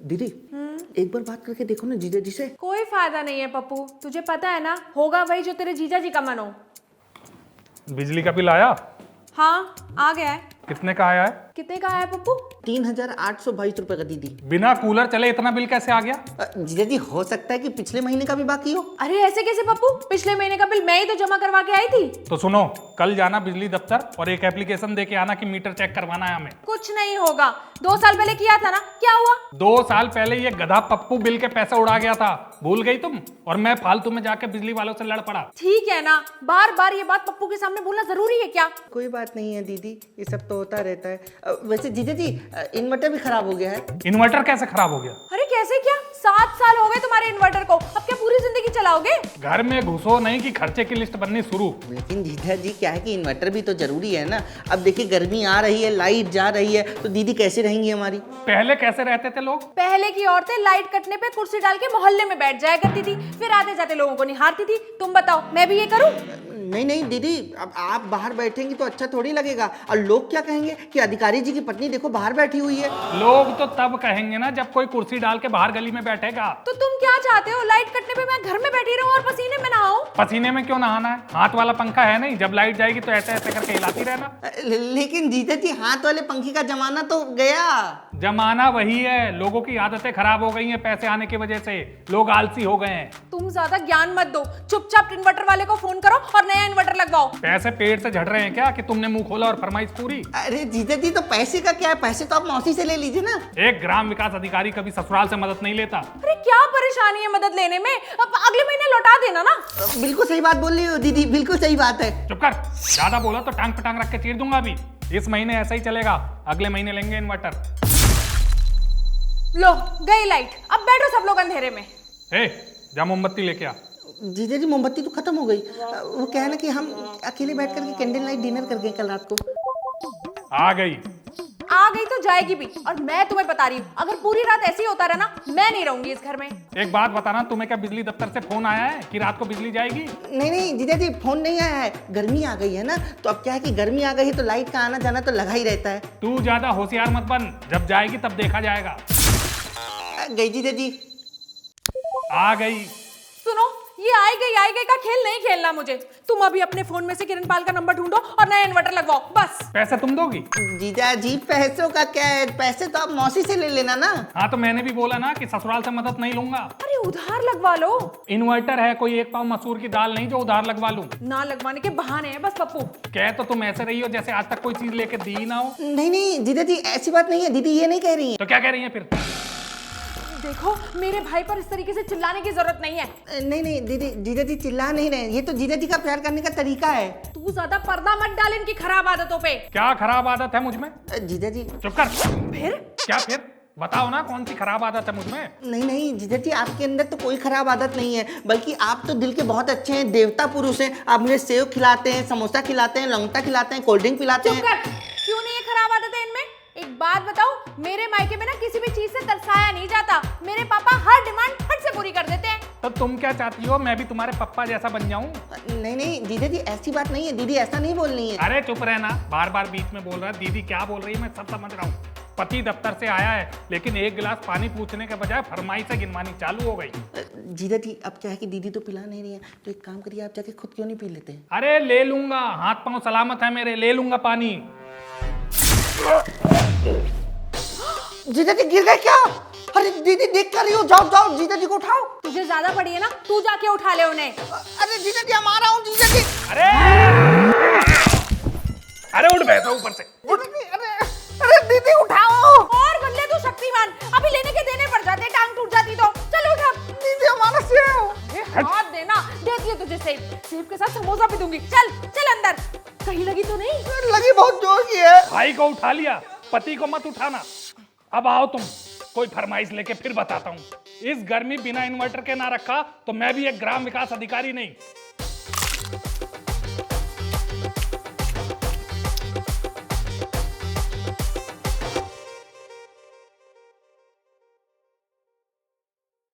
दीदी एक बार बात करके देखो ना जीजा जी से। कोई फायदा नहीं है पप्पू, तुझे पता है ना, होगा वही जो तेरे जीजा जी का मन हो। बिजली का बिल आया? हाँ आ गया है। कितने का आया है? कितने का आया पप्पू? 3,822 रुपए का दीदी। बिना कूलर चले इतना बिल कैसे आ गया? जीजा जी हो सकता है कि पिछले महीने का भी बाकी हो। अरे ऐसे कैसे पप्पू, पिछले महीने का बिल मैं ही तो जमा करवा के आई थी। तो सुनो, कल जाना बिजली दफ्तर और एक एप्लीकेशन दे के आना कि मीटर चेक करवाना है हमें। कुछ नहीं होगा, 2 साल पहले किया था ना, क्या हुआ? 2 साल पहले ये गधा पप्पू बिल के पैसे उड़ा गया था, भूल गई तुम? और मैं फालतू में जाके बिजली वालों से लड़ पड़ा। ठीक है ना, बार बार ये बात पप्पू के सामने बोलना जरूरी है क्या? कोई बात नहीं है दीदी, ये सब तो होता रहता है। वैसे जीजा जी इन्वर्टर भी खराब हो गया है। इन्वर्टर कैसे खराब हो गया? अरे कैसे क्या, 7 साल हो गए तुम्हारे इन्वर्टर को, अब क्या पूरी जिंदगी चलाओगे? घर में घुसो नहीं कि खर्चे की लिस्ट बननी शुरू। लेकिन जीजा जी क्या है कि इन्वर्टर भी तो जरूरी है ना। अब देखिए गर्मी आ रही है, लाइट जा रही है, तो दीदी कैसे रहेंगी हमारी? पहले कैसे रहते थे लोग? पहले की औरतें लाइट कटने पे कुर्सी डाल के मोहल्ले में बैठ जाया करती थी, फिर आते जाते लोगों को निहारती थी। तुम बताओ मैं भी ये करूं? नहीं नहीं दीदी, अब आप बाहर बैठेंगी तो अच्छा थोड़ी लगेगा। और लोग क्या कहेंगे कि अधिकारी जी की पत्नी देखो बाहर बैठी हुई है। लोग तो तब कहेंगे ना जब कोई कुर्सी डाल के बाहर गली में बैठेगा। तो तुम क्या चाहते हो, लाइट कटने पे मैं घर में बैठी रहूं और पसीने में नहाऊं? पसीने में क्यों नहाना है? हाथ वाला पंखा है नहीं, जब लाइट जाएगी तो ऐसे ऐसे करके हिलाती रहना। लेकिन जीजा जी हाथ वाले पंखे का जमाना तो गया। जमाना वही है, लोगों की आदतें खराब हो गई हैं पैसे आने की वजह से, लोग आलसी हो गए हैं। तुम ज्यादा ज्ञान मत दो, चुपचाप इन्वर्टर वाले को फोन करो और नया इन्वर्टर लगवाओ। पैसे पेट से झड़ रहे हैं क्या कि तुमने मुंह खोला और फरमाइश पूरी? अरे जीजा जी तो पैसे का क्या है, पैसे तो आप मौसी से ले लीजिए ना। एक ग्राम विकास अधिकारी कभी ससुराल से मदद नहीं लेता। अरे क्या परेशानी है मदद लेने में, अब अगले महीने लौटा देना ना। बिल्कुल सही बात बोल रही हो दीदी, बिल्कुल सही बात है। चुप कर, ज्यादा बोला तो टांग पे टांग रख के चीर दूंगा। अभी इस महीने ऐसा ही चलेगा, अगले महीने लेंगे इन्वर्टर। लो गई लाइट, अब बैठो सब लोग अंधेरे में। जा मोमबत्ती लेके आ। जीजा जी मोमबत्ती तो खत्म हो गई। वो क्या है ना कि हम अकेले बैठ करके कैंडल लाइट डिनर कर गए कल रात को। आ गई तो जाएगी भी। और मैं तुम्हें बता रही हूँ, अगर पूरी रात ऐसे ही होता रहा ना, मैं नहीं रहूंगी इस घर में। एक बात बताना, तुम्हें क्या बिजली दफ्तर से फोन आया है कि रात को बिजली जाएगी? नहीं नहीं जीजा जी फोन नहीं आया है, गर्मी आ गई है ना, तो अब क्या है कि गर्मी आ गई है तो लाइट का आना जाना तो लगा ही रहता है। तू ज्यादा होशियार मत बन, जब जाएगी तब देखा जाएगा। गई जीजा जी। आ गई। सुनो, ये आई गई का खेल नहीं खेलना मुझे। तुम अभी अपने फोन में से किरणपाल का नंबर ढूंढो और नया इन्वर्टर लगवाओ, बस। पैसे तुम दोगी? जीजा जी पैसों का क्या है, पैसे तो आप मौसी से ले लेना ना। हाँ तो मैंने भी बोला ना कि ससुराल से मदद नहीं लूंगा। अरे उधार लगवा लो। इन्वर्टर है, कोई 1 पाव मसूर की दाल नहीं जो उधार लगवा लूं। ना लगवाने के बहाने हैं बस पप्पू। कह तो तुम ऐसे रही हो जैसे आज तक कोई चीज लेके दी ना हो। नहीं नहीं जीजा जी ऐसी बात नहीं है, दीदी ये नहीं कह रही है। तो क्या कह रही है फिर? देखो मेरे भाई पर इस तरीके से चिल्लाने की जरूरत नहीं है। नहीं नहीं दीदी, जीजा जी चिल्ला नहीं रहे, ये तो जीजा जी का प्यार करने का तरीका है। तू ज्यादा पर्दा मत डाल इनकी खराब आदतों पे। क्या खराब आदत है मुझमें? जीजा जी। चुप कर। फिर क्या फिर? बताओ ना कौन सी खराब आदत है मुझमें? नहीं नहीं जीजा जी आपके अंदर तो कोई खराब आदत नहीं है, बल्कि आप तो दिल के बहुत अच्छे हैं, देवता पुरुष हैं। आप मुझे सेव खिलाते हैं, समोसा खिलाते हैं, लौंगटा खिलाते हैं, कोल्ड ड्रिंक पिलाते चुप हैं। कर, क्यों नहीं ये खराब आदत है इनमें? एक बात बताओ, मेरे मायके में ना किसी भी चीज से तरसाया नहीं जाता। मेरे पापा हर डिमांड फट से पूरी कर देते हैं। तो तुम क्या चाहती हो, मैं भी तुम्हारे पप्पा जैसा बन जाऊं? नहीं नहीं जीजा जी ऐसी बात नहीं है, दीदी ऐसा नहीं बोलनी है। अरे चुप रहना, बार बार बीच में बोल रहा है। दीदी क्या बोल रही है मैं सब समझ रहा हूँ। पति दफ्तर से आया है, लेकिन 1 गिलास पानी पूछने के बजाय फरमाइशें गिनवानी चालू हो गई। जीजा जी अब क्या है कि दीदी तो पिला नहीं रही है, तो एक काम करिए आप जाके खुद क्यों नहीं पी लेते हैं? अरे ले लूंगा, हाथ पांव सलामत है मेरे, ले लूंगा पानी। जीजा जी गिर गए क्या? अरे दीदी देख कर रही हो, जाओ जाओ जीजा जी को उठाओ। तुझे ज्यादा पड़ी है ना, तू जाके उठा ले उन्हें। अरे जीजा जी हम आ रहा हूँ जीजा जी। अरे उठ बैठो ऊपर से। अरे दीदी उठाओ। और बदले तू शक्तिमान, अभी लेने के देने पड़ जाते, टांग टूट जाती तो। चल उठा। दीदी हमारा सेव। हाथ देना, देती है तुझे सेब, सेब के साथ समोसा भी दूंगी। चल चल अंदर। कहीं लगी तो नहीं? लगी बहुत जोर की है। भाई को उठा लिया, पति को मत उठाना। अब आओ तुम, कोई फरमाइश लेके फिर बताता हूँ। इस गर्मी बिना इन्वर्टर के ना रखा तो मैं भी एक ग्राम विकास अधिकारी नहीं।